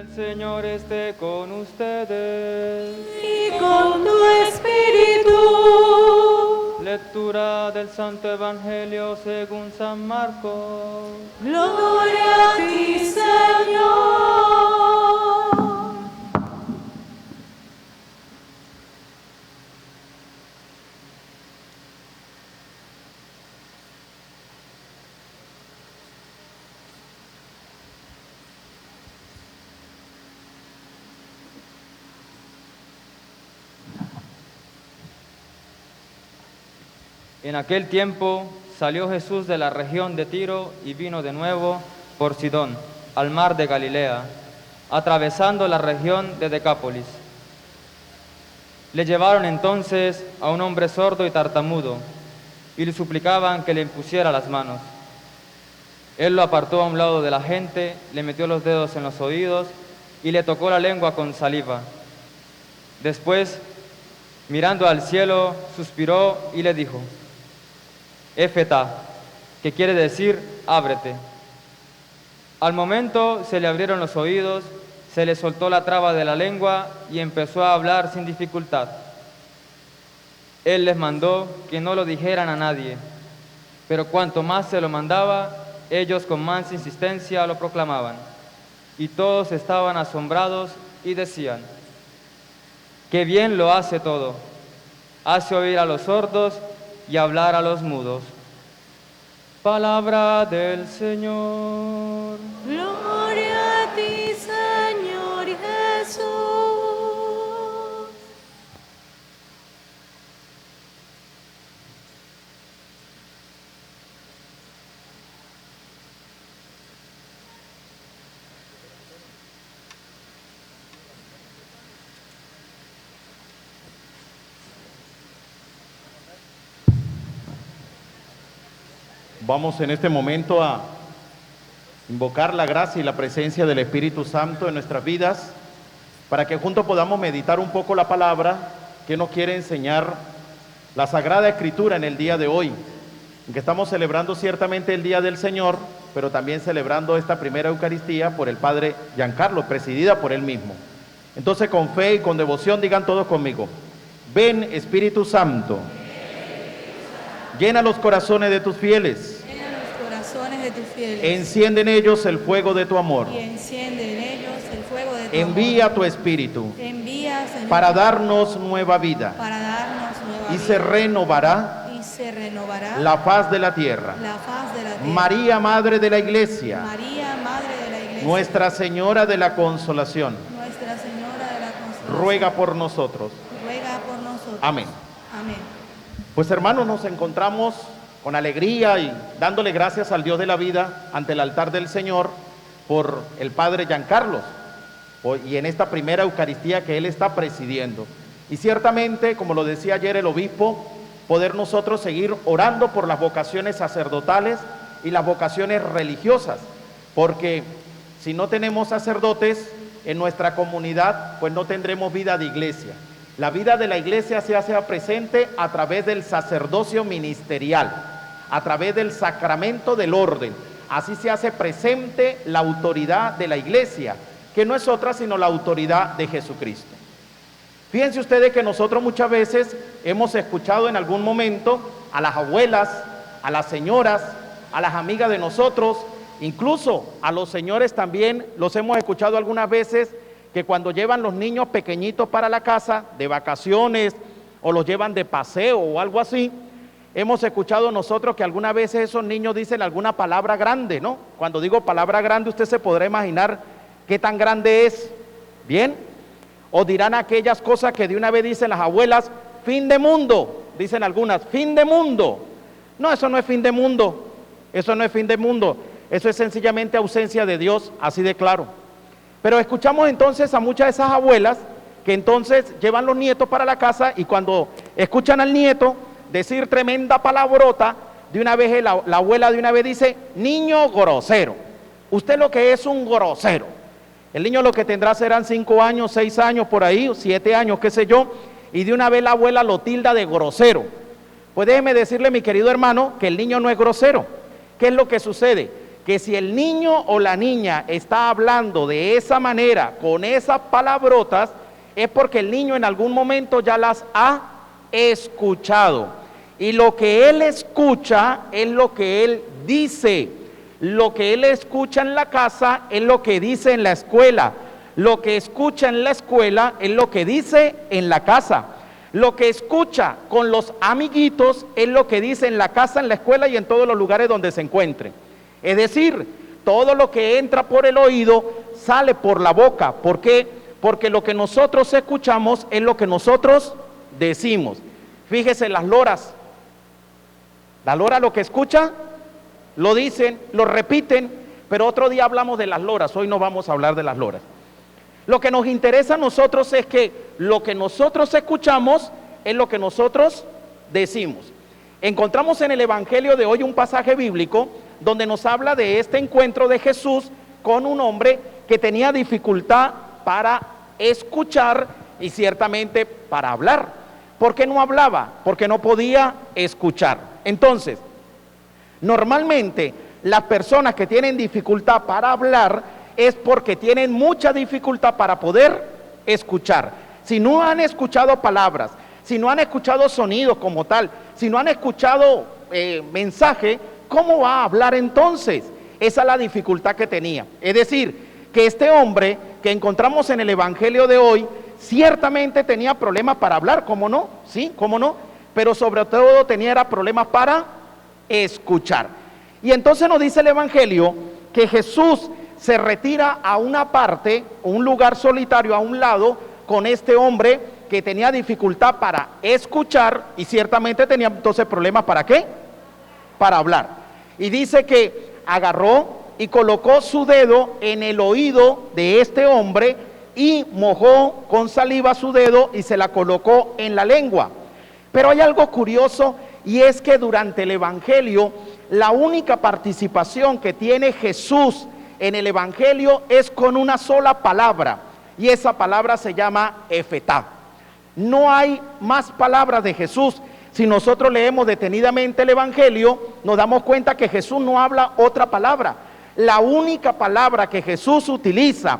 El Señor esté con ustedes. Y con tu espíritu. Lectura del Santo Evangelio según San Marcos. Gloria a ti, Señor. En aquel tiempo salió Jesús de la región de Tiro y vino de nuevo por Sidón, al mar de Galilea, atravesando la región de Decápolis. Le llevaron entonces a un hombre sordo y tartamudo, y le suplicaban que le impusiera las manos. Él lo apartó a un lado de la gente, le metió los dedos en los oídos y le tocó la lengua con saliva. Después, mirando al cielo, suspiró y le dijo: Éfeta, que quiere decir ábrete. Al momento se le abrieron los oídos, se le soltó la traba de la lengua y empezó a hablar sin dificultad. Él les mandó que no lo dijeran a nadie, pero cuanto más se lo mandaba, ellos con más insistencia lo proclamaban. Y todos estaban asombrados y decían: ¡Qué bien lo hace todo! Hace oír a los sordos y hablar a los mudos. Palabra del Señor. Gloria a ti, Señor Jesús. Vamos en este momento a invocar la gracia y la presencia del Espíritu Santo en nuestras vidas para que juntos podamos meditar un poco la palabra que nos quiere enseñar la Sagrada Escritura en el día de hoy, en que estamos celebrando ciertamente el Día del Señor, pero también celebrando esta primera Eucaristía por el Padre Giancarlo, presidida por él mismo. Entonces, con fe y con devoción, digan todos conmigo: ven, Espíritu Santo, llena los corazones de tus fieles. De tus fieles. Enciende en ellos el fuego de tu amor. Y enciende en ellos el fuego de tu Envía amor. tu Espíritu. Envía, Señor, para darnos nueva vida. Para darnos nueva y vida. Se renovará. Y se renovará la faz de la tierra. La faz de la tierra. María, Madre de la Iglesia. María, Madre de la Iglesia. Nuestra Señora de la Consolación. Nuestra Señora de la Consolación. Ruega por nosotros. Ruega por nosotros. Amén. Amén. Pues, hermanos, nos encontramos con alegría y dándole gracias al Dios de la vida ante el altar del Señor por el Padre Giancarlo y en esta primera Eucaristía que él está presidiendo. Y ciertamente, como lo decía ayer el obispo, poder nosotros seguir orando por las vocaciones sacerdotales y las vocaciones religiosas, porque si no tenemos sacerdotes en nuestra comunidad, pues no tendremos vida de iglesia. La vida de la iglesia se hace presente a través del sacerdocio ministerial, a través del sacramento del orden. Así se hace presente la autoridad de la iglesia, que no es otra sino la autoridad de Jesucristo. Fíjense ustedes que nosotros muchas veces hemos escuchado en algún momento a las abuelas, a las señoras, a las amigas de nosotros, incluso a los señores también los hemos escuchado algunas veces, que cuando llevan los niños pequeñitos para la casa de vacaciones o los llevan de paseo o algo así, hemos escuchado nosotros que algunas veces esos niños dicen alguna palabra grande, ¿no? Cuando digo palabra grande, usted se podrá imaginar qué tan grande es, ¿bien? O dirán aquellas cosas que de una vez dicen las abuelas: fin de mundo, dicen algunas, fin de mundo. No, eso no es fin de mundo, eso no es fin de mundo, eso es sencillamente ausencia de Dios, así de claro. Pero escuchamos entonces a muchas de esas abuelas que entonces llevan los nietos para la casa y cuando escuchan al nieto decir tremenda palabrota, de una vez la abuela de una vez dice: niño grosero, usted lo que es un grosero. El niño lo que tendrá serán 5 años, 6 años por ahí, 7 años, qué sé yo, y de una vez la abuela lo tilda de grosero. Pues déjeme decirle, mi querido hermano, que el niño no es grosero. ¿Qué es lo que sucede? que si el niño o la niña está hablando de esa manera, con esas palabrotas, es porque el niño en algún momento ya las ha escuchado. Y lo que él escucha es lo que él dice. Lo que él escucha en la casa es lo que dice en la escuela. Lo que escucha en la escuela es lo que dice en la casa. Lo que escucha con los amiguitos es lo que dice en la casa, en la escuela y en todos los lugares donde se encuentre. Es decir, todo lo que entra por el oído sale por la boca. ¿Por qué? Porque lo que nosotros escuchamos es lo que nosotros decimos. Fíjese las loras. La lora lo que escucha, lo dicen, lo repiten, pero otro día hablamos de las loras, hoy no vamos a hablar de las loras. Lo que nos interesa a nosotros es que lo que nosotros escuchamos es lo que nosotros decimos. Encontramos en el Evangelio de hoy un pasaje bíblico donde nos habla de este encuentro de Jesús con un hombre que tenía dificultad para escuchar y ciertamente para hablar. ¿Por qué no hablaba? Porque no podía escuchar. Entonces, normalmente las personas que tienen dificultad para hablar es porque tienen mucha dificultad para poder escuchar. Si no han escuchado palabras, si no han escuchado sonidos como tal, si no han escuchado mensaje, ¿cómo va a hablar entonces? Esa es la dificultad que tenía. Es decir, que este hombre que encontramos en el Evangelio de hoy, ciertamente tenía problemas para hablar, ¿cómo no? Sí, ¿cómo no? Pero sobre todo tenía problemas para escuchar. Y entonces nos dice el Evangelio que Jesús se retira a una parte, un lugar solitario a un lado, con este hombre que tenía dificultad para escuchar y ciertamente tenía entonces problemas ¿para qué? Para hablar. Y dice que agarró y colocó su dedo en el oído de este hombre y mojó con saliva su dedo y se la colocó en la lengua. Pero hay algo curioso y es que durante el Evangelio la única participación que tiene Jesús en el Evangelio es con una sola palabra y esa palabra se llama Efetá. No hay más palabras de Jesús. Si nosotros leemos detenidamente el Evangelio, nos damos cuenta que Jesús no habla otra palabra. La única palabra que Jesús utiliza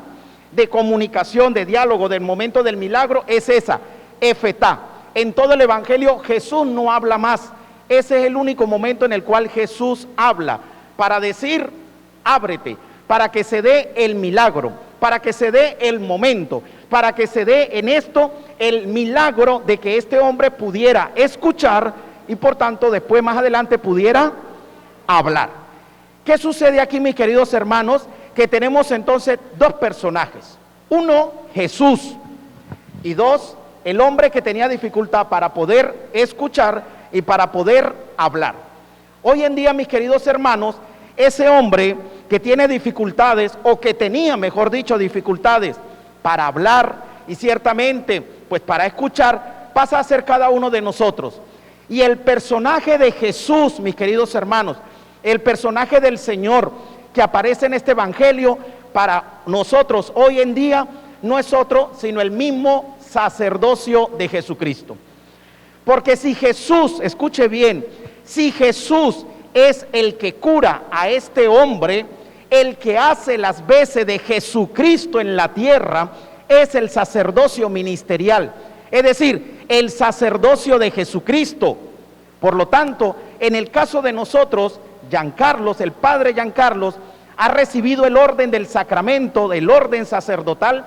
de comunicación, de diálogo, del momento del milagro es esa, Efetá. En todo el Evangelio Jesús no habla más. Ese es el único momento en el cual Jesús habla para decir, ábrete, para que se dé el milagro, para que se dé el momento, para que se dé en esto el milagro de que este hombre pudiera escuchar y por tanto después más adelante pudiera hablar. ¿Qué sucede aquí, mis queridos hermanos? Que tenemos entonces dos personajes. Uno, Jesús, y dos, el hombre que tenía dificultad para poder escuchar y para poder hablar. Hoy en día, mis queridos hermanos, ese hombre que tiene dificultades, o que tenía, mejor dicho, dificultades para hablar y ciertamente, pues para escuchar, pasa a ser cada uno de nosotros. Y el personaje de Jesús, mis queridos hermanos, el personaje del Señor que aparece en este Evangelio, para nosotros hoy en día, no es otro sino el mismo sacerdocio de Jesucristo. Porque si Jesús, escuche bien, si Jesús es el que cura a este hombre, el que hace las veces de Jesucristo en la tierra, es el sacerdocio ministerial, es decir, el sacerdocio de Jesucristo. Por lo tanto, en el caso de nosotros, Giancarlos, el padre Giancarlos, ha recibido el orden del sacramento, del orden sacerdotal,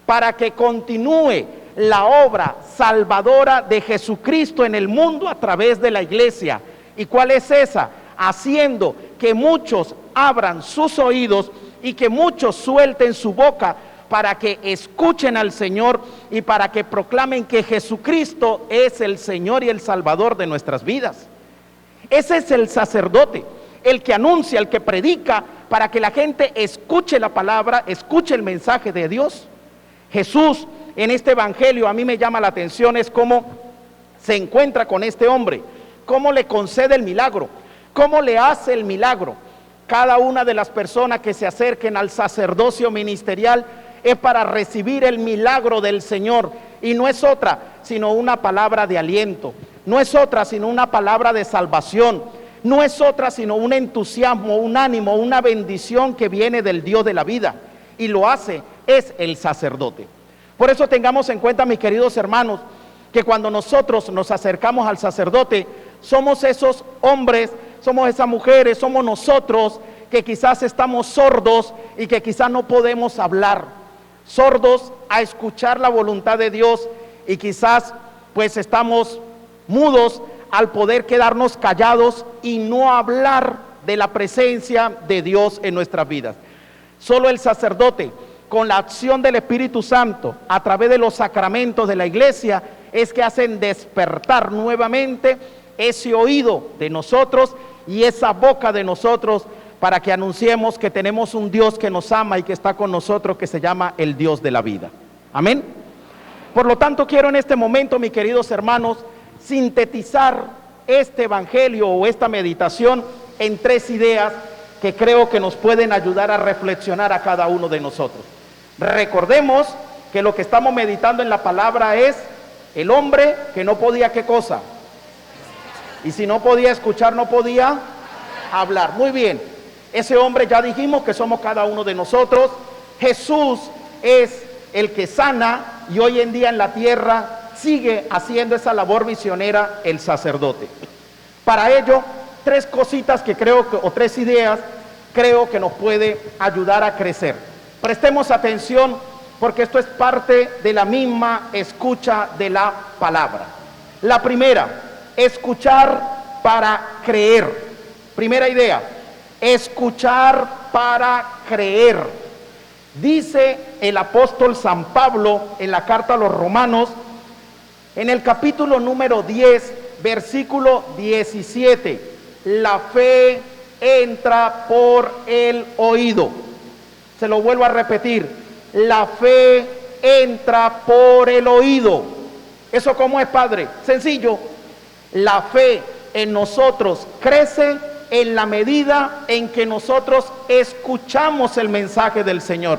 para que continúe la obra salvadora de Jesucristo en el mundo a través de la iglesia. ¿Y cuál es esa? Haciendo que muchos abran sus oídos y que muchos suelten su boca para que escuchen al Señor y para que proclamen que Jesucristo es el Señor y el Salvador de nuestras vidas. Ese es el sacerdote, el que anuncia, el que predica, para que la gente escuche la palabra, escuche el mensaje de Dios. Jesús, en este Evangelio, a mí me llama la atención, es cómo se encuentra con este hombre, cómo le concede el milagro, cómo le hace el milagro. Cada una de las personas que se acerquen al sacerdocio ministerial es para recibir el milagro del Señor, y no es otra sino una palabra de aliento, no es otra sino una palabra de salvación, no es otra sino un entusiasmo, un ánimo, una bendición que viene del Dios de la vida, y lo hace es el sacerdote. Por eso tengamos en cuenta, mis queridos hermanos, que cuando nosotros nos acercamos al sacerdote, somos esos hombres, somos esas mujeres, somos nosotros que quizás estamos sordos y que quizás no podemos hablar, sordos a escuchar la voluntad de Dios, y quizás pues estamos mudos al poder quedarnos callados y no hablar de la presencia de Dios en nuestras vidas. Solo el sacerdote, con la acción del Espíritu Santo, a través de los sacramentos de la iglesia, es que hacen despertar nuevamente ese oído de nosotros y esa boca de nosotros, para que anunciemos que tenemos un Dios que nos ama y que está con nosotros, que se llama el Dios de la vida. Amén. Por lo tanto, quiero en este momento, mis queridos hermanos, sintetizar este evangelio o esta meditación en 3 ideas que creo que nos pueden ayudar a reflexionar a cada uno de nosotros. Recordemos que lo que estamos meditando en la palabra es el hombre que no podía, ¿qué cosa? Y si no podía escuchar, no podía hablar. Muy bien, ese hombre ya dijimos que somos cada uno de nosotros. Jesús es el que sana, y hoy en día en la tierra sigue haciendo esa labor misionera el sacerdote. Para ello, 3 cositas que creo que, o 3 ideas, creo que nos puede ayudar a crecer. Prestemos atención, porque esto es parte de la misma escucha de la palabra. La primera, escuchar para creer. Primera idea, escuchar para creer. Dice el apóstol San Pablo en la carta a los Romanos, en el capítulo número 10, versículo 17, la fe entra por el oído. Se lo vuelvo a repetir, la fe entra por el oído. ¿Eso cómo es, Padre? Sencillo, la fe en nosotros crece en la medida en que nosotros escuchamos el mensaje del Señor,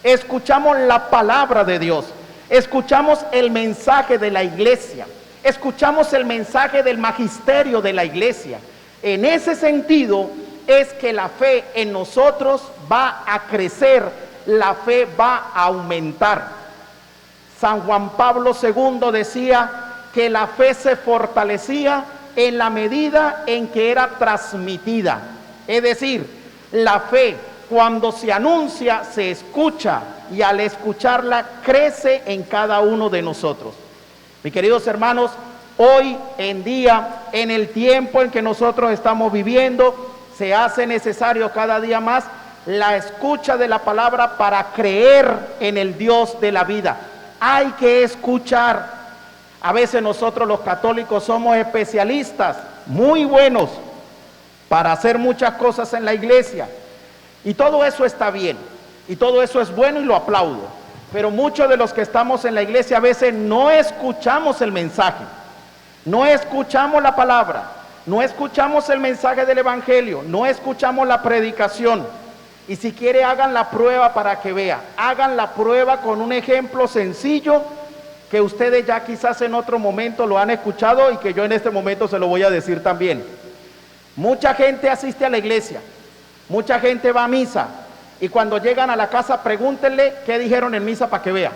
escuchamos la palabra de Dios, escuchamos el mensaje de la iglesia, escuchamos el mensaje del magisterio de la iglesia. En ese sentido es que la fe en nosotros va a crecer, la fe va a aumentar. San Juan Pablo II decía que la fe se fortalecía en la medida en que era transmitida. Es decir, la fe cuando se anuncia, se escucha, y al escucharla crece en cada uno de nosotros. Mis queridos hermanos, hoy en día, en el tiempo en que nosotros estamos viviendo, se hace necesario cada día más la escucha de la palabra para creer en el Dios de la vida. Hay que escuchar. A veces nosotros los católicos somos especialistas, muy buenos, para hacer muchas cosas en la iglesia. Y todo eso está bien, y todo eso es bueno y lo aplaudo. Pero muchos de los que estamos en la iglesia a veces no escuchamos el mensaje, no escuchamos la palabra, no escuchamos el mensaje del evangelio, no escuchamos la predicación. Y si quiere, hagan la prueba para que vea. Hagan la prueba con un ejemplo sencillo que ustedes ya quizás en otro momento lo han escuchado y que yo en este momento se lo voy a decir también. Mucha gente asiste a la iglesia, mucha gente va a misa, y cuando llegan a la casa pregúntenle qué dijeron en misa para que vea.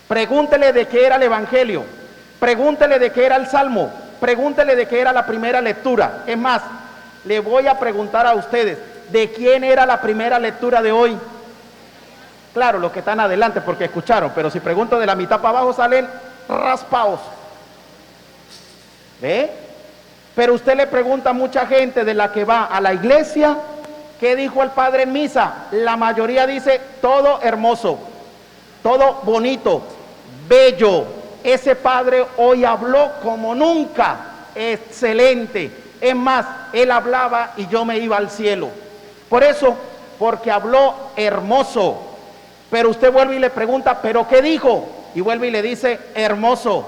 Pregúntenle de qué era el evangelio, pregúntenle de qué era el salmo, pregúntenle de qué era la primera lectura. Es más, le voy a preguntar a ustedes, ¿de quién era la primera lectura de hoy? Claro, los que están adelante porque escucharon, pero si pregunto de la mitad para abajo salen raspados. ¿Ve? Pero usted le pregunta a mucha gente de la que va a la iglesia, ¿qué dijo el padre en misa? La mayoría dice, todo hermoso, todo bonito, bello. Ese padre hoy habló como nunca, excelente. Es más, él hablaba y yo me iba al cielo. Por eso, porque habló hermoso. Pero usted vuelve y le pregunta, ¿pero qué dijo? Y vuelve y le dice, hermoso.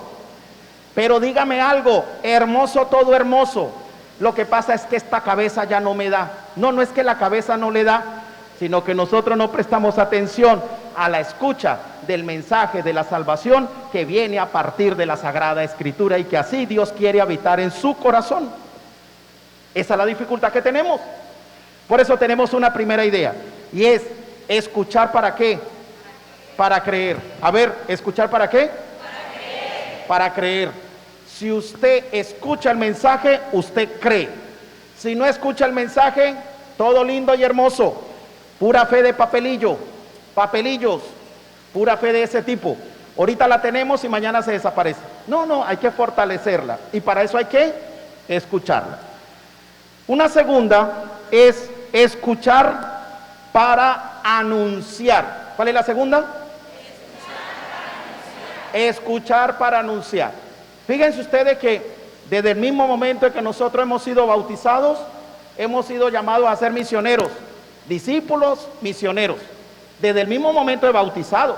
Pero dígame algo, hermoso, todo hermoso. Lo que pasa es que esta cabeza ya no me da. No, no es que la cabeza no le da, sino que nosotros no prestamos atención a la escucha del mensaje de la salvación que viene a partir de la Sagrada Escritura, y que así Dios quiere habitar en su corazón. Esa es la dificultad que tenemos. Por eso tenemos una primera idea, y es escuchar para qué. Para creer. A ver, ¿escuchar para qué? Para creer. Para creer. Si usted escucha el mensaje, usted cree. Si no escucha el mensaje, todo lindo y hermoso, pura fe de papelillo, papelillos, pura fe de ese tipo. Ahorita la tenemos y mañana se desaparece. No, hay que fortalecerla, y para eso hay que escucharla. Una segunda es escuchar para anunciar. ¿Cuál es la segunda? Escuchar para anunciar. Fíjense ustedes que desde el mismo momento en que nosotros hemos sido bautizados, hemos sido llamados a ser misioneros, discípulos misioneros, desde el mismo momento de bautizados.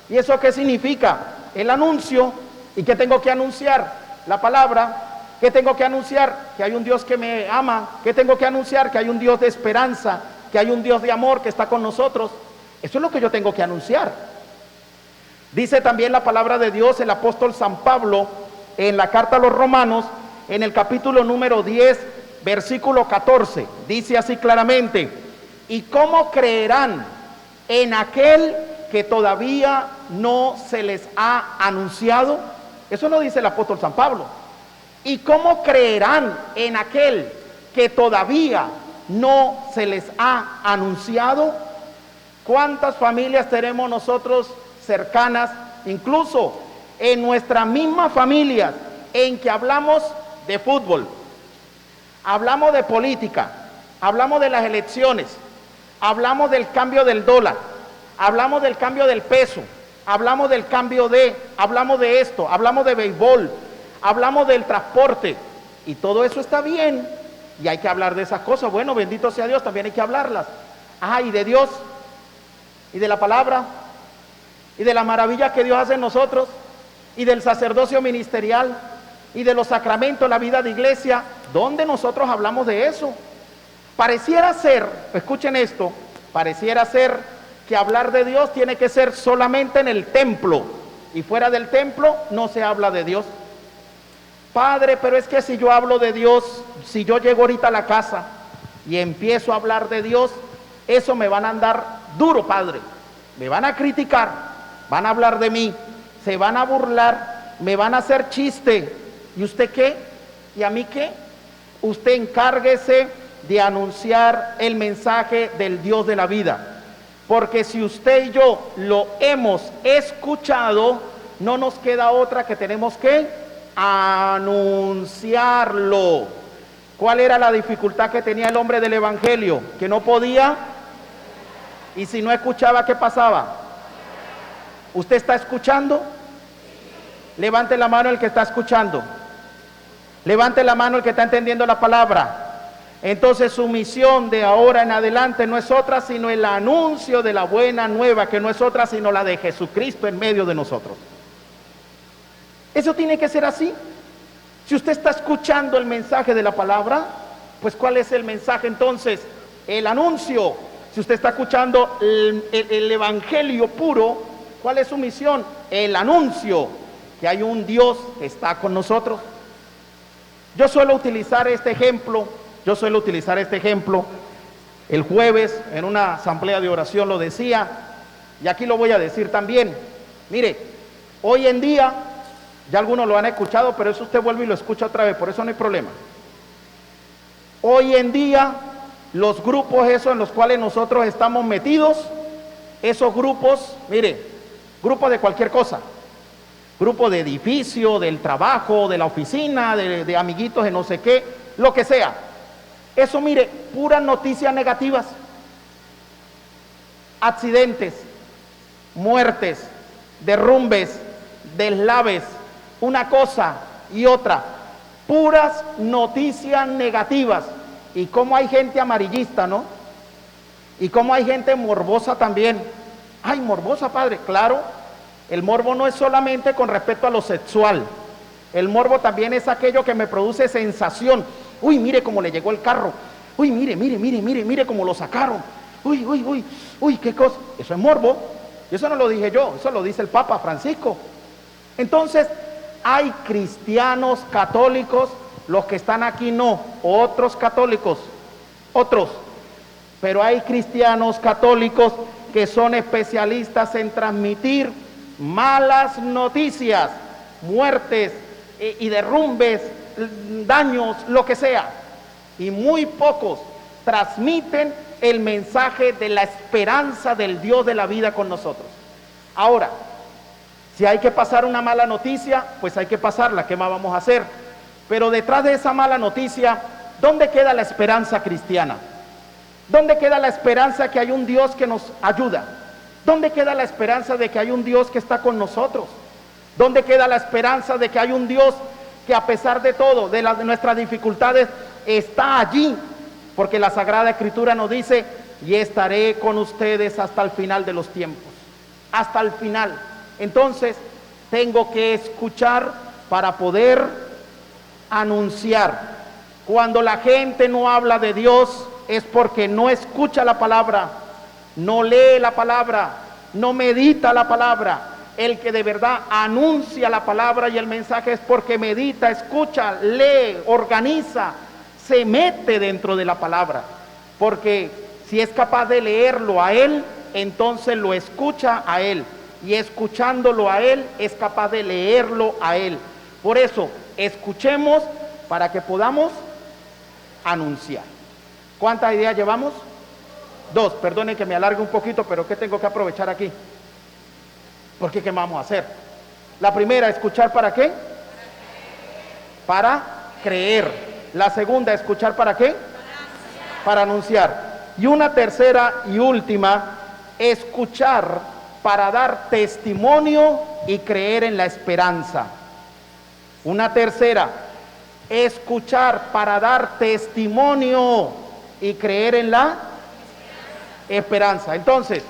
¿Y eso qué significa? El anuncio. ¿Y qué tengo que anunciar? La palabra. ¿Qué tengo que anunciar? Que hay un Dios que me ama. ¿Qué tengo que anunciar? Que hay un Dios de esperanza, que hay un Dios de amor que está con nosotros. Eso es lo que yo tengo que anunciar. Dice también la palabra de Dios, el apóstol San Pablo, en la carta a los Romanos, en el capítulo número 10, versículo 14, dice así claramente: ¿y cómo creerán en aquel que todavía no se les ha anunciado? Eso no dice el apóstol San Pablo. ¿Y cómo creerán en aquel que todavía no se les ha anunciado? ¿Cuántas familias tenemos nosotros cercanas, incluso en nuestra misma familia, en que hablamos de fútbol, hablamos de política, hablamos de las elecciones, hablamos del cambio del dólar, hablamos del cambio del peso, hablamos del cambio hablamos de esto, hablamos de béisbol, hablamos del transporte, y todo eso está bien, y hay que hablar de esas cosas? Bueno, bendito sea Dios, también hay que hablarlas. Y de Dios, y de la palabra, y de las maravillas que Dios hace en nosotros, y del sacerdocio ministerial, y de los sacramentos, la vida de iglesia. ¿Dónde nosotros hablamos de eso? Pareciera ser, escuchen esto, pareciera ser que hablar de Dios tiene que ser solamente en el templo, y fuera del templo no se habla de Dios. Padre, pero es que si yo hablo de Dios, si yo llego ahorita a la casa y empiezo a hablar de Dios, eso me van a andar duro, Padre. Me van a criticar, van a hablar de mí, se van a burlar, me van a hacer chiste. ¿Y usted qué? ¿Y a mí qué? Usted encárguese de anunciar el mensaje del Dios de la vida. Porque si usted y yo lo hemos escuchado, no nos queda otra que tenemos que anunciarlo. ¿Cuál era la dificultad que tenía el hombre del evangelio? Que no podía, y si no escuchaba, ¿qué pasaba? ¿Usted está escuchando? Levante la mano el que está escuchando. Levante la mano el que está entendiendo la palabra. Entonces su misión de ahora en adelante no es otra sino el anuncio de la buena nueva, que no es otra sino la de Jesucristo en medio de nosotros. Eso tiene que ser así. Si usted está escuchando el mensaje de la palabra, pues ¿cuál es el mensaje entonces? El anuncio. Si usted está escuchando el evangelio puro, ¿cuál es su misión? El anuncio, que hay un Dios que está con nosotros. Yo suelo utilizar este ejemplo. El jueves en una asamblea de oración lo decía, y aquí lo voy a decir también. Mire, hoy en día, ya algunos lo han escuchado, pero eso usted vuelve y lo escucha otra vez, por eso no hay problema. Hoy en día, los grupos esos en los cuales nosotros estamos metidos, esos grupos, mire, grupos de cualquier cosa, grupo de edificio, del trabajo, de la oficina, de amiguitos de no sé qué, lo que sea. Eso, mire, puras noticias negativas, accidentes, muertes, derrumbes, deslaves, una cosa y otra, puras noticias negativas. Y cómo hay gente amarillista, ¿no? Y cómo hay gente morbosa también. Ay, morbosa, padre, claro, el morbo no es solamente con respecto a lo sexual, el morbo también es aquello que me produce sensación. Uy, mire cómo le llegó el carro. Uy, mire cómo lo sacaron. Uy, qué cosa. Eso es morbo. Y eso no lo dije yo, eso lo dice el Papa Francisco. Entonces, hay cristianos católicos los que están aquí no, otros católicos, otros. Pero hay cristianos católicos que son especialistas en transmitir malas noticias, muertes y derrumbes, daños, lo que sea. Y muy pocos transmiten el mensaje de la esperanza del Dios de la vida con nosotros. Ahora, si hay que pasar una mala noticia, pues hay que pasarla, ¿qué más vamos a hacer? Pero detrás de esa mala noticia, ¿dónde queda la esperanza cristiana? ¿Dónde queda la esperanza que hay un Dios que nos ayuda? ¿Dónde queda la esperanza de que hay un Dios que está con nosotros? ¿Dónde queda la esperanza de que hay un Dios que a pesar de todo, de nuestras dificultades, está allí? Porque la Sagrada Escritura nos dice, y estaré con ustedes hasta el final de los tiempos. Hasta el final. Entonces, tengo que escuchar para poder anunciar. Cuando la gente no habla de Dios, es porque no escucha la palabra, no lee la palabra, no medita la palabra. El que de verdad anuncia la palabra y el mensaje es porque medita, escucha, lee, organiza, se mete dentro de la palabra. Porque si es capaz de leerlo a él, entonces lo escucha a él. Y escuchándolo a él, es capaz de leerlo a él. Por eso, escuchemos para que podamos anunciar. ¿Cuántas ideas llevamos? 2, perdonen que me alargue un poquito, pero ¿qué tengo que aprovechar aquí? Porque ¿qué vamos a hacer? La primera, escuchar ¿para qué? Para creer. La segunda, escuchar ¿para qué? Para anunciar. Y una tercera y última, escuchar para dar testimonio y creer en la esperanza. Una tercera, escuchar para dar testimonio y creer en la esperanza. Entonces,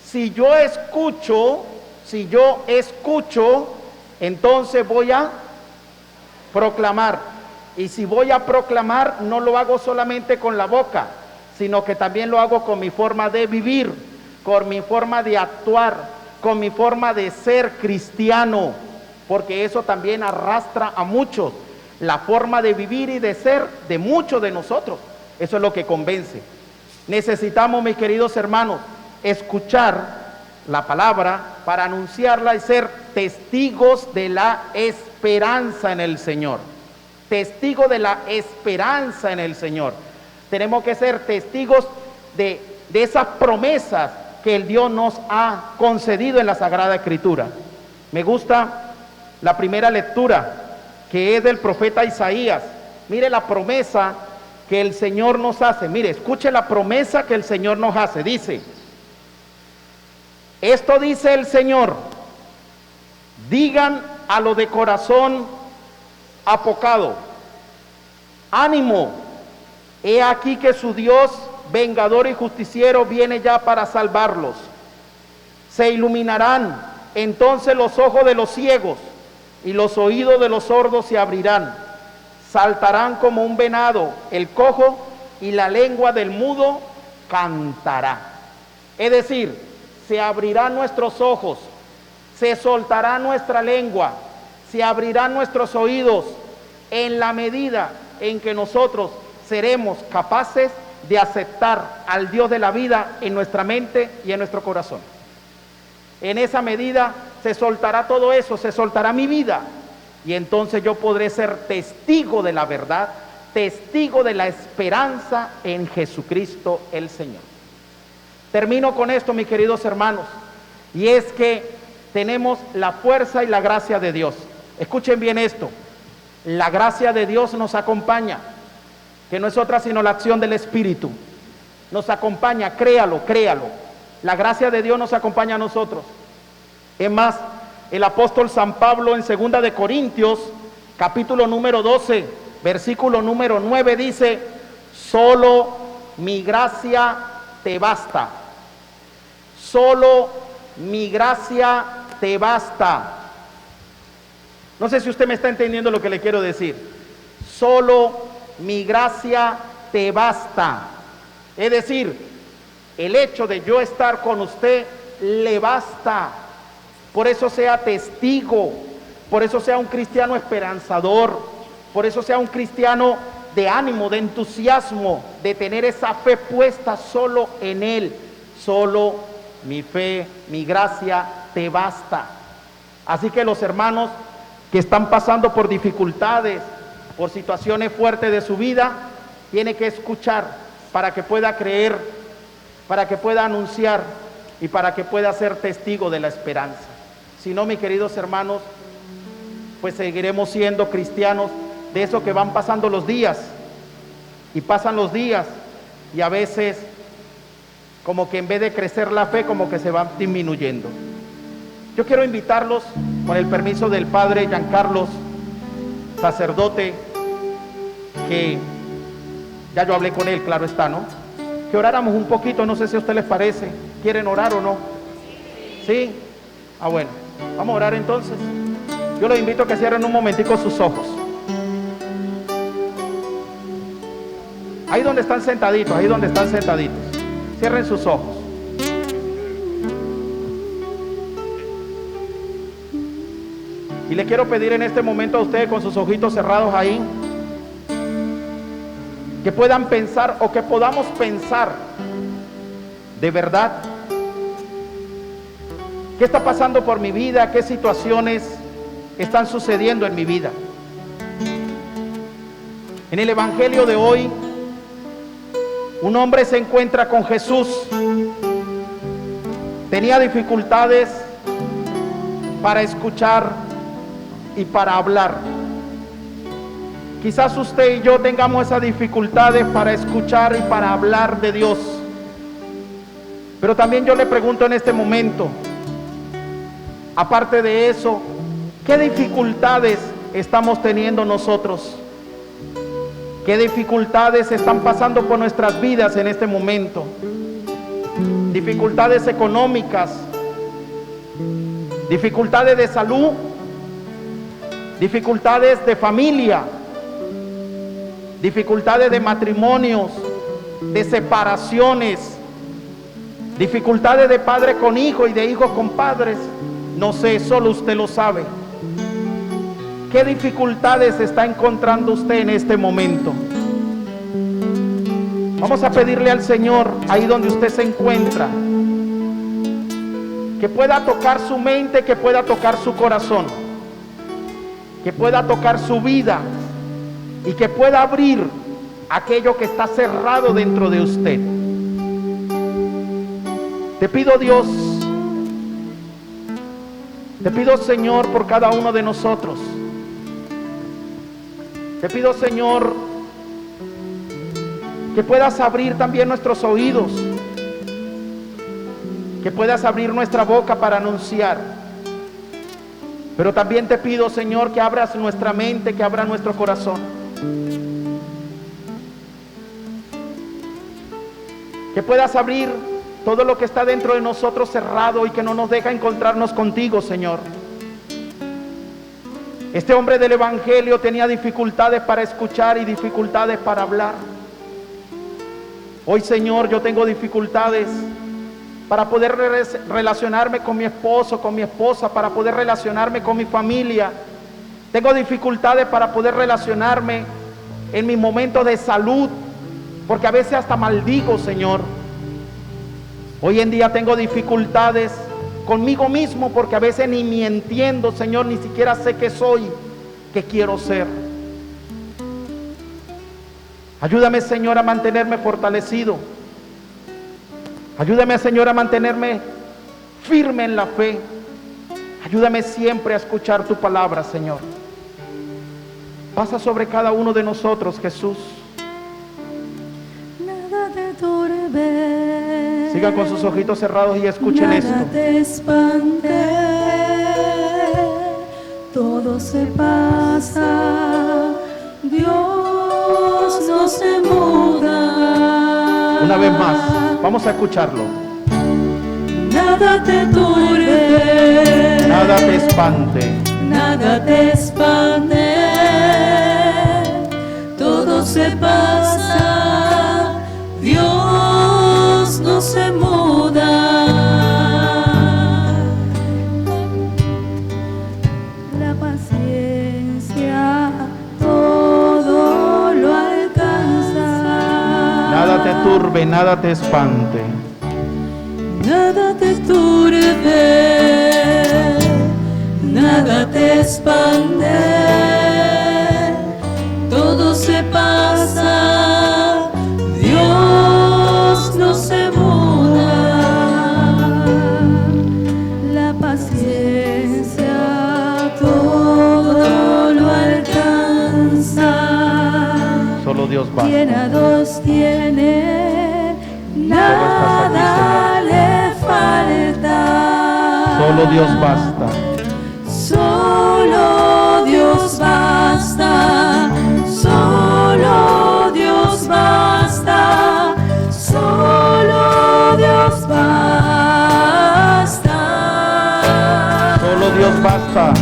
si yo escucho, entonces voy a proclamar. Y si voy a proclamar, no lo hago solamente con la boca, sino que también lo hago con mi forma de vivir, con mi forma de actuar, con mi forma de ser cristiano, porque eso también arrastra a muchos, la forma de vivir y de ser de muchos de nosotros. Eso es lo que convence. Necesitamos, mis queridos hermanos, escuchar la palabra para anunciarla y ser testigos de la esperanza en el Señor. Testigos de la esperanza en el Señor. Tenemos que ser testigos de esas promesas que el Dios nos ha concedido en la Sagrada Escritura. Me gusta la primera lectura, que es del profeta Isaías. Mire la promesa que el Señor nos hace. Mire, escuche la promesa que el Señor nos hace. Dice, esto dice el Señor, digan a lo de corazón apocado, ánimo, he aquí que su Dios, vengador y justiciero, viene ya para salvarlos. Se iluminarán entonces los ojos de los ciegos y los oídos de los sordos se abrirán. Saltarán como un venado el cojo y la lengua del mudo cantará. Es decir, se abrirán nuestros ojos, se soltará nuestra lengua, se abrirán nuestros oídos en la medida en que nosotros seremos capaces de aceptar al Dios de la vida en nuestra mente y en nuestro corazón. En esa medida se soltará todo eso, se soltará mi vida, y entonces yo podré ser testigo de la verdad, testigo de la esperanza en Jesucristo el Señor. Termino con esto, mis queridos hermanos, y es que tenemos la fuerza y la gracia de Dios. Escuchen bien esto, la gracia de Dios nos acompaña, que no es otra sino la acción del Espíritu. Nos acompaña, créalo. La gracia de Dios nos acompaña a nosotros. Es más, el apóstol San Pablo en 2 de Corintios, capítulo número 12, versículo número 9 dice, solo mi gracia te basta. Solo mi gracia te basta. No sé si usted me está entendiendo lo que le quiero decir. Solo mi gracia te basta. Es decir, el hecho de yo estar con usted le basta. Por eso sea testigo, por eso sea un cristiano esperanzador, Por eso sea un cristiano de ánimo, de entusiasmo, de tener esa fe puesta solo en Él. Solo mi fe, mi gracia te basta. Así que los hermanos que están pasando por dificultades, por situaciones fuertes de su vida, tienen que escuchar para que pueda creer, para que pueda anunciar y para que pueda ser testigo de la esperanza. Si no, mis queridos hermanos, pues seguiremos siendo cristianos de eso que van pasando los días, y pasan los días, y a veces como que en vez de crecer la fe, como que se va disminuyendo. Yo quiero invitarlos, con el permiso del padre Giancarlos, sacerdote, que ya yo hablé con él, claro está, ¿no? Que oráramos un poquito, no sé si a usted les parece. ¿Quieren orar o no? ¿Sí? Ah, bueno, vamos a orar entonces. Yo los invito a que cierren un momentico sus ojos. Ahí donde están sentaditos, ahí donde están sentaditos. Cierren sus ojos. Y le quiero pedir en este momento a ustedes, con sus ojitos cerrados ahí, que puedan pensar, o que podamos pensar de verdad qué está pasando por mi vida, qué situaciones están sucediendo en mi vida. En el evangelio de hoy, un hombre se encuentra con Jesús. Tenía dificultades para escuchar y para hablar. Quizás usted y yo tengamos esas dificultades para escuchar y para hablar de Dios. Pero también yo le pregunto en este momento, aparte de eso, ¿qué dificultades estamos teniendo nosotros? ¿Qué dificultades están pasando por nuestras vidas en este momento? Dificultades económicas, dificultades de salud, dificultades de familia, dificultades de matrimonios, de separaciones, dificultades de padre con hijo y de hijos con padres. No sé, solo usted lo sabe. ¿Qué dificultades está encontrando usted en este momento? Vamos a pedirle al Señor, ahí donde usted se encuentra, que pueda tocar su mente, que pueda tocar su corazón, que pueda tocar su vida y que pueda abrir aquello que está cerrado dentro de usted. Te pido, Dios, te pido, Señor, por cada uno de nosotros. Te pido, Señor, que puedas abrir también nuestros oídos, que puedas abrir nuestra boca para anunciar. Pero también te pido, Señor, que abras nuestra mente, que abras nuestro corazón. Que puedas abrir todo lo que está dentro de nosotros cerrado y que no nos deja encontrarnos contigo, Señor. Este hombre del evangelio tenía dificultades para escuchar y dificultades para hablar. Hoy, Señor, yo tengo dificultades para poder relacionarme con mi esposo, con mi esposa, para poder relacionarme con mi familia. Tengo dificultades para poder relacionarme en mis momentos de salud, porque a veces hasta maldigo, Señor. Hoy en día tengo dificultades conmigo mismo, porque a veces ni me entiendo, Señor, ni siquiera sé qué soy, qué quiero ser. Ayúdame, Señor, a mantenerme fortalecido. Ayúdame, Señor, a mantenerme firme en la fe. Ayúdame siempre a escuchar tu palabra, Señor. Pasa sobre cada uno de nosotros, Jesús. Nada te turbe. Sigan con sus ojitos cerrados y escuchen Nada esto. te espante. Todo se pasa. Dios no se muda. Una vez más, vamos a escucharlo. Nada te turbe. Nada te espante. Nada te espante. Todo se pasa. Dios no se muda. La paciencia turbe, nada te espante. Nada te turbe, nada te espante. Todo se pasa, Dios no se muda. La paciencia todo lo alcanza. Solo Dios basta. Quien a dos tiene, nada le falta. Solo Dios basta. Solo Dios basta. Solo Dios basta. Solo Dios basta. Solo Dios basta.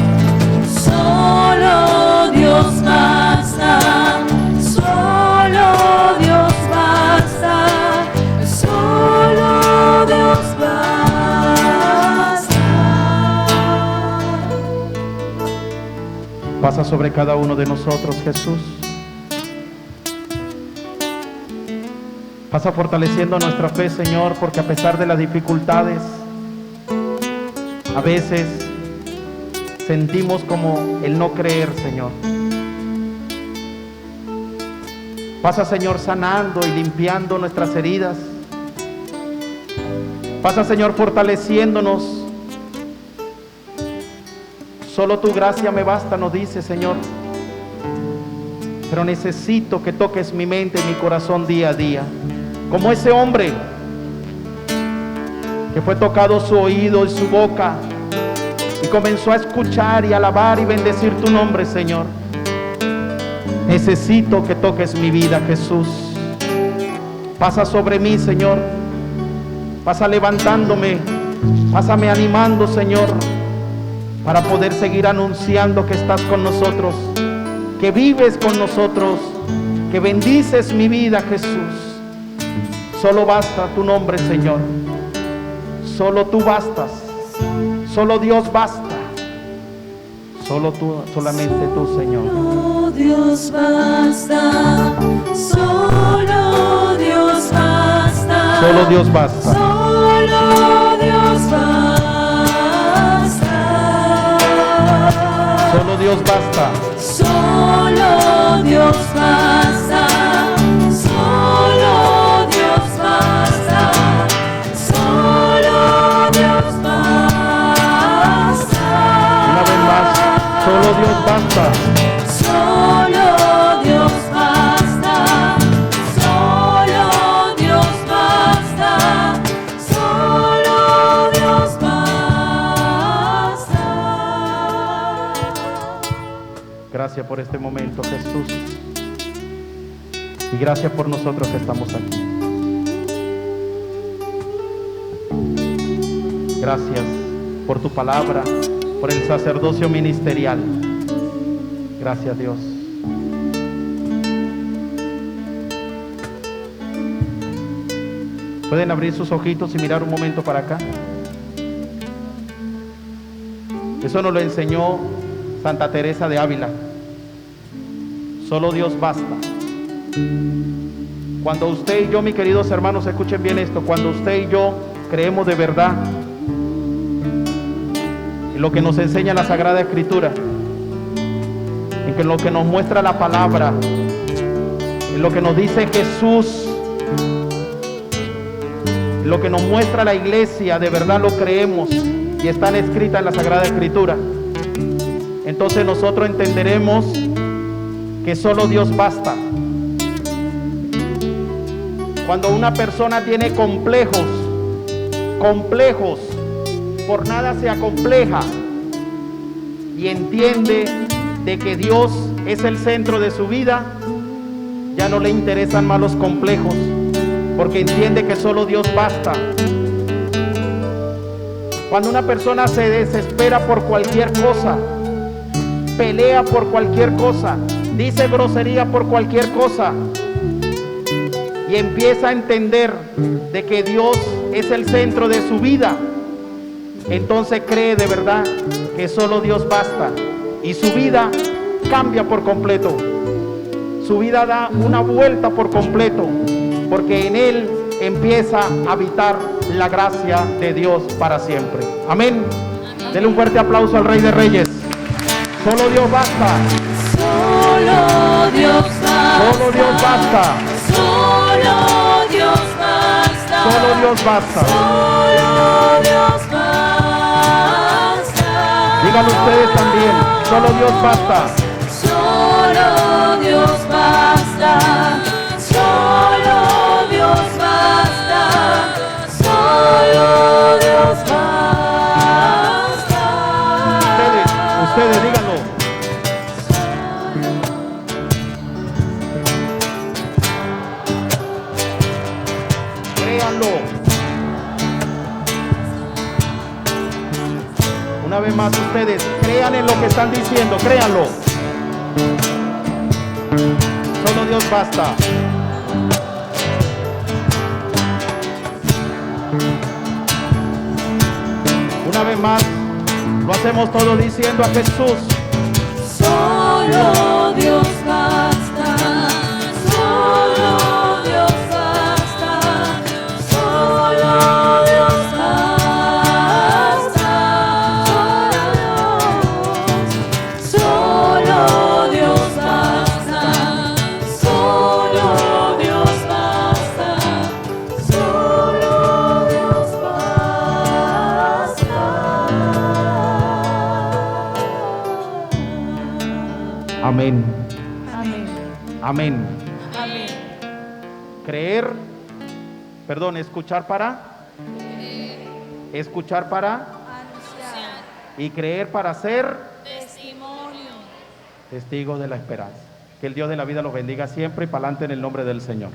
Solo Dios basta. Solo Dios basta. Solo Dios basta. Pasa sobre cada uno de nosotros, Jesús. Pasa fortaleciendo nuestra fe, Señor, porque a pesar de las dificultades, a veces sentimos como el no creer, Señor. Pasa, Señor, sanando y limpiando nuestras heridas. Pasa, Señor, fortaleciéndonos. Solo tu gracia me basta, nos dice, Señor. Pero necesito que toques mi mente y mi corazón día a día. Como ese hombre que fue tocado su oído y su boca y comenzó a escuchar y alabar y bendecir tu nombre, Señor. Necesito que toques mi vida, Jesús. Pasa sobre mí, Señor. Pasa levantándome. Pásame animando, Señor, para poder seguir anunciando que estás con nosotros, que vives con nosotros, que bendices mi vida, Jesús. Solo basta tu nombre, Señor. Solo tú bastas. Solo Dios basta. Solo tú, solamente tú, Señor. Solo Dios basta. Solo Dios basta. Solo Dios basta. Solo Dios basta. Solo Dios basta. Solo Dios basta. Solo Dios basta. Solo Dios basta. Una vez más, solo Dios basta. Solo Dios basta. Solo Dios basta. Solo Dios basta. Gracias por este momento, Jesús. Y gracias por nosotros que estamos aquí. Gracias por tu palabra, por el sacerdocio ministerial. Gracias, Dios. ¿Pueden abrir sus ojitos y mirar un momento para acá? Eso nos lo enseñó Santa Teresa de Ávila. Solo Dios basta. Cuando usted y yo, mis queridos hermanos, escuchen bien esto, cuando usted y yo creemos de verdad en lo que nos enseña la Sagrada Escritura, en lo que nos muestra la palabra, en lo que nos dice Jesús, en lo que nos muestra la iglesia, de verdad lo creemos y están escritas en la Sagrada Escritura, entonces nosotros entenderemos que solo Dios basta. Cuando una persona tiene complejos, por nada se acompleja y entiende de que Dios es el centro de su vida, ya no le interesan más los complejos, porque entiende que solo Dios basta. Cuando una persona se desespera por cualquier cosa, pelea por cualquier cosa, dice grosería por cualquier cosa, y empieza a entender de que Dios es el centro de su vida, entonces cree de verdad que solo Dios basta y su vida cambia por completo. Su vida da una vuelta por completo, porque en Él empieza a habitar la gracia de Dios para siempre. Amén. Denle un fuerte aplauso al Rey de Reyes. Solo Dios basta. Solo Dios basta. Solo Dios basta. Solo Dios basta. Solo Dios basta. Solo Dios basta. Díganlo ustedes también. Solo Dios basta. Solo Dios basta. Solo Dios basta. Solo Dios basta. Ustedes díganlo. Créanlo. Una vez más ustedes, crean en lo que están diciendo, créanlo. Solo Dios basta. Una vez más, lo hacemos todos diciendo a Jesús. Solo Dios basta. Solo Dios basta. Solo Dios basta. Solo Dios basta. Solo Dios basta. Solo Dios basta. Amén. Amén. Amén. Amén. Creer, perdón, escuchar para Anunciar. y creer para ser Testimonio. testigos de la esperanza. Que el Dios de la vida los bendiga siempre y para adelante en el nombre del Señor.